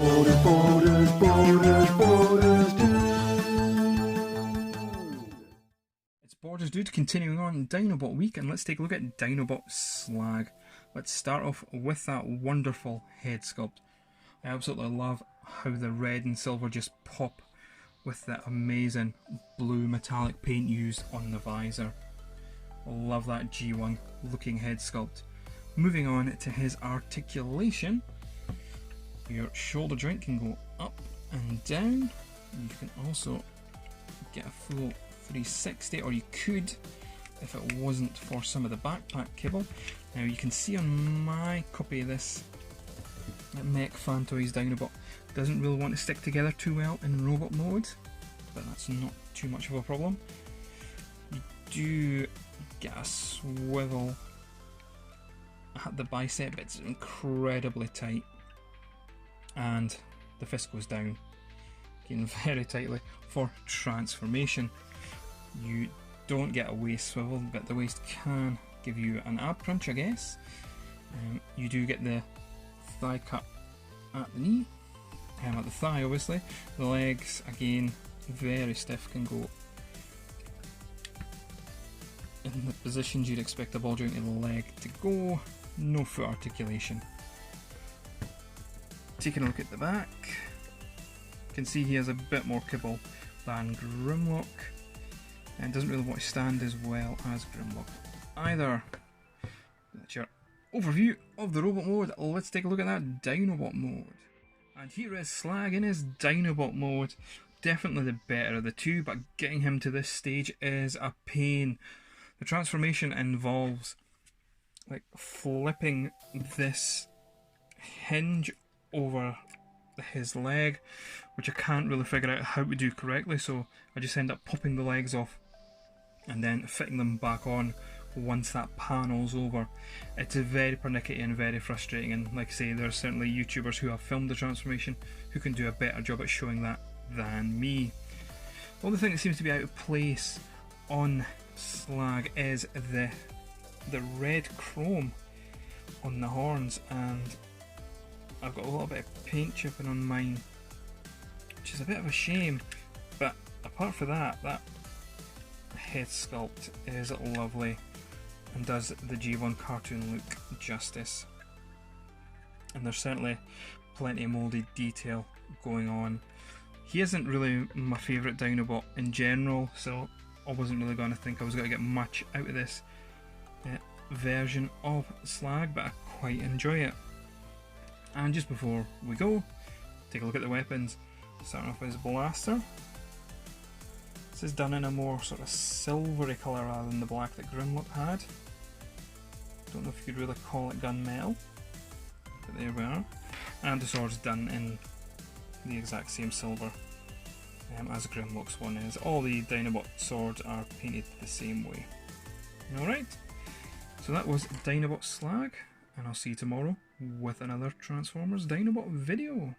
It's Borders Dude continuing on Dinobot Week, and let's take a look at Dinobot Slag. Let's start off with that wonderful head sculpt. I absolutely love how the red and silver just pop with that amazing blue metallic paint used on the visor. Love that G1 looking head sculpt. Moving on to his articulation, your shoulder joint can go up and down. You can also get a full 360, or you could if it wasn't for some of the backpack kibble. Now you can see on my copy of this that Mech Fantoys Dinobot doesn't really want to stick together too well in robot mode, but that's not too much of a problem. You do get a swivel at the bicep, it's incredibly tight, and the fist goes down again very tightly for transformation. You don't get a waist swivel, but the waist can give you an ab crunch, I guess. You do get the thigh cut at the knee, at the thigh obviously. The legs, again, very stiff, can go in the positions you'd expect a ball jointed leg to go. No foot articulation. Taking a look at the back, you can see he has a bit more kibble than Grimlock, and doesn't really want to stand as well as Grimlock either. That's your overview of the robot mode. Let's take a look at that Dinobot mode. And here is Slag in his Dinobot mode. Definitely the better of the two, but getting him to this stage is a pain. The transformation involves like flipping this hinge over his leg, which I can't really figure out how to do correctly, so I just end up popping the legs off and then fitting them back on once that panel's over. It's very pernickety and very frustrating, and like I say, there are certainly YouTubers who have filmed the transformation who can do a better job at showing that than me. The only thing that seems to be out of place on Slag is the red chrome on the horns, and I've got a little bit of paint chipping on mine, which is a bit of a shame, but apart from that, that head sculpt is lovely and does the G1 cartoon look justice. And there's certainly plenty of moulded detail going on. He isn't really my favourite Dinobot in general, so I wasn't really going to think I was going to get much out of this version of Slag, but I quite enjoy it. And just before we go, take a look at the weapons. Starting off with his blaster. This is done in a more sort of silvery colour rather than the black that Grimlock had. Don't know if you could really call it gunmetal, but there we are. And the sword's done in the exact same silver as Grimlock's one is. All the Dinobot swords are painted the same way. Alright, so that was Dinobot Slag, and I'll see you tomorrow with another Transformers Dinobot video.